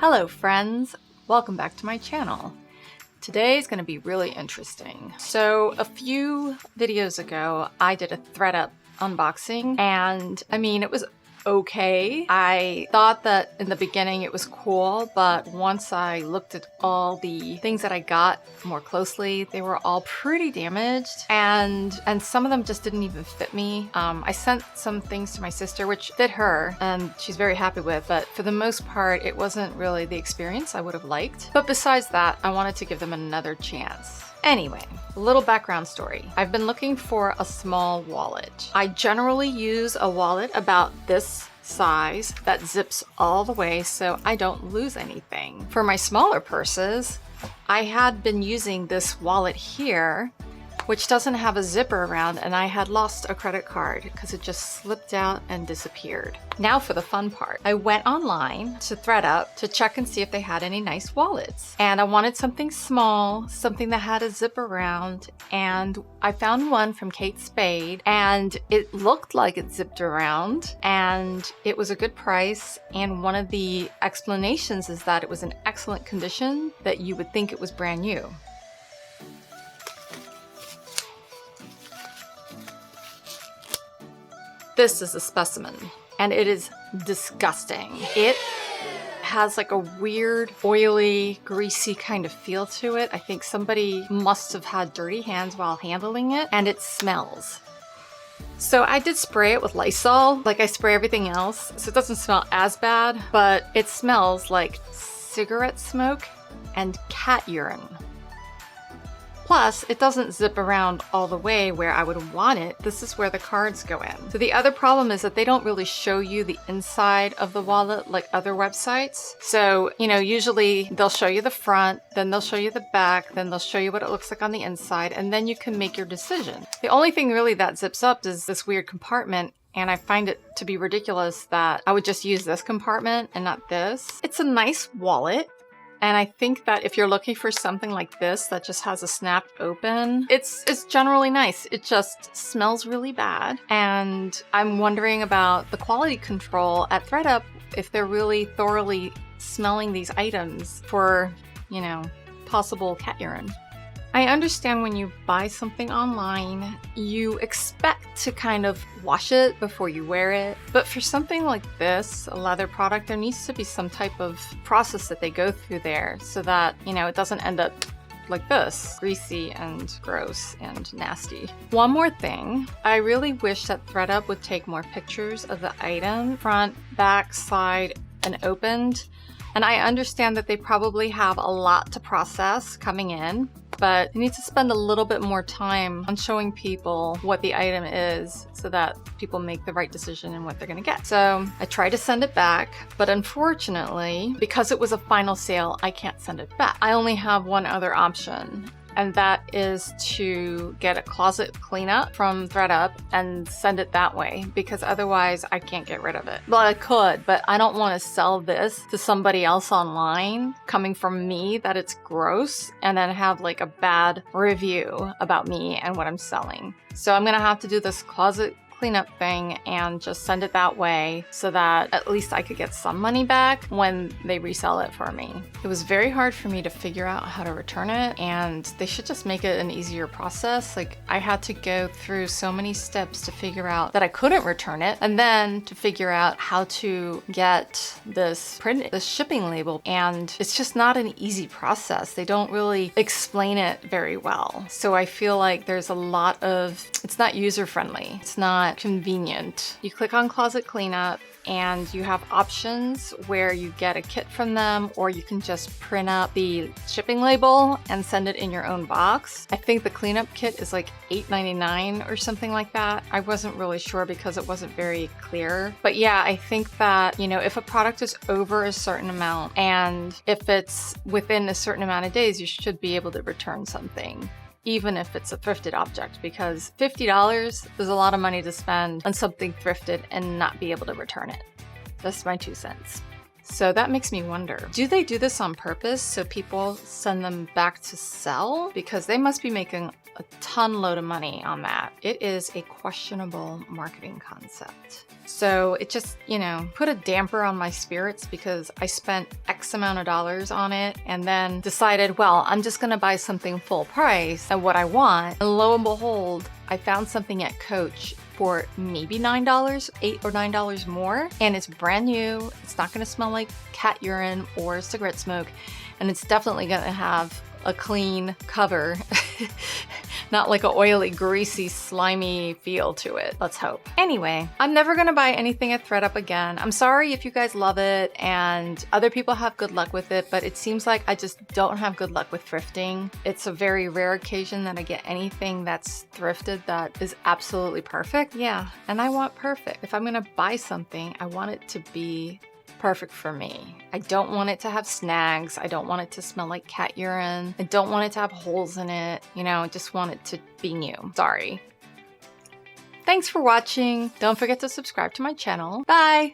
Hello friends, welcome back to my channel. Today is going to be really interesting. So a few videos ago, I did a ThredUp unboxing and I mean, it was okay. I thought that in the beginning it was cool, but once I looked at all the things that I got more closely, they were all pretty damaged and some of them just didn't even fit me. I sent some things to my sister, which fit her and she's very happy with, but for the most part, it wasn't really the experience I would have liked. But besides that, I wanted to give them another chance. Anyway, a little background story. I've been looking for a small wallet. I generally use a wallet about this size that zips all the way so I don't lose anything. For my smaller purses, I had been using this wallet here, which doesn't have a zipper around, and I had lost a credit card because it just slipped out and disappeared. Now for the fun part. I went online to ThredUp to check and see if they had any nice wallets. And I wanted something small, something that had a zip around, and I found one from Kate Spade, and it looked like it zipped around, and it was a good price, and one of the explanations is that it was in excellent condition, that you would think it was brand new. This is a specimen, and it is disgusting. It has like a weird, oily, greasy kind of feel to it. I think somebody must have had dirty hands while handling it, and it smells. So I did spray it with Lysol, like I spray everything else, so it doesn't smell as bad, but it smells like cigarette smoke and cat urine. Plus, it doesn't zip around all the way where I would want it. This is where the cards go in. So the other problem is that they don't really show you the inside of the wallet like other websites. So, you know, usually they'll show you the front, then they'll show you the back, then they'll show you what it looks like on the inside, and then you can make your decision. The only thing really that zips up is this weird compartment, and I find it to be ridiculous that I would just use this compartment and not this. It's a nice wallet. And I think that if you're looking for something like this that just has a snap open, it's generally nice. It just smells really bad. And I'm wondering about the quality control at ThredUp, if they're really thoroughly smelling these items for, you know, possible cat urine. I understand when you buy something online, you expect to kind of wash it before you wear it. But for something like this, a leather product, there needs to be some type of process that they go through there so that, you know, it doesn't end up like this, greasy and gross and nasty. One more thing, I really wish that ThredUp would take more pictures of the item, front, back, side, and opened. And I understand that they probably have a lot to process coming in, but they need to spend a little bit more time on showing people what the item is so that people make the right decision in what they're gonna get. So I tried to send it back, but unfortunately, because it was a final sale, I can't send it back. I only have one other option, and that is to get a closet cleanup from ThredUp and send it that way, because otherwise I can't get rid of it. Well, I could, but I don't want to sell this to somebody else online coming from me that it's gross and then have like a bad review about me and what I'm selling. So I'm gonna have to do this closet cleanup thing and just send it that way so that at least I could get some money back when they resell it for me. It was very hard for me to figure out how to return it, and they should just make it an easier process. Like, I had to go through so many steps to figure out that I couldn't return it, and then to figure out how to get this shipping label, and it's just not an easy process. They don't really explain it very well. So I feel like there's a lot of, it's not user-friendly. It's not convenient. You click on closet cleanup and you have options where you get a kit from them, or you can just print up the shipping label and send it in your own box. I think the cleanup kit is like $8.99 or something like that. I wasn't really sure because it wasn't very clear. But yeah, I think that, you know, if a product is over a certain amount and if it's within a certain amount of days, you should be able to return something, even if it's a thrifted object, because $50 is a lot of money to spend on something thrifted and not be able to return it. That's my 2 cents. So that makes me wonder, do they do this on purpose so people send them back to sell? Because they must be making a ton load of money on that. It is a questionable marketing concept. So it just, put a damper on my spirits because I spent X amount of dollars on it and then decided, well, I'm just gonna buy something full price and what I want. And lo and behold, I found something at Coach for maybe $9, $8 or $9 more. And it's brand new. It's not gonna smell like cat urine or cigarette smoke. And it's definitely gonna have a clean cover, not like an oily, greasy, slimy feel to it. Let's hope. Anyway, I'm never gonna buy anything at ThredUp again. I'm sorry if you guys love it and other people have good luck with it, but it seems like I just don't have good luck with thrifting. It's a very rare occasion that I get anything that's thrifted that is absolutely perfect. Yeah, and I want perfect. If I'm gonna buy something, I want it to be perfect for me. I don't want it to have snags. I don't want it to smell like cat urine. I don't want it to have holes in it. I just want it to be new. Sorry. Thanks for watching. Don't forget to subscribe to my channel. Bye!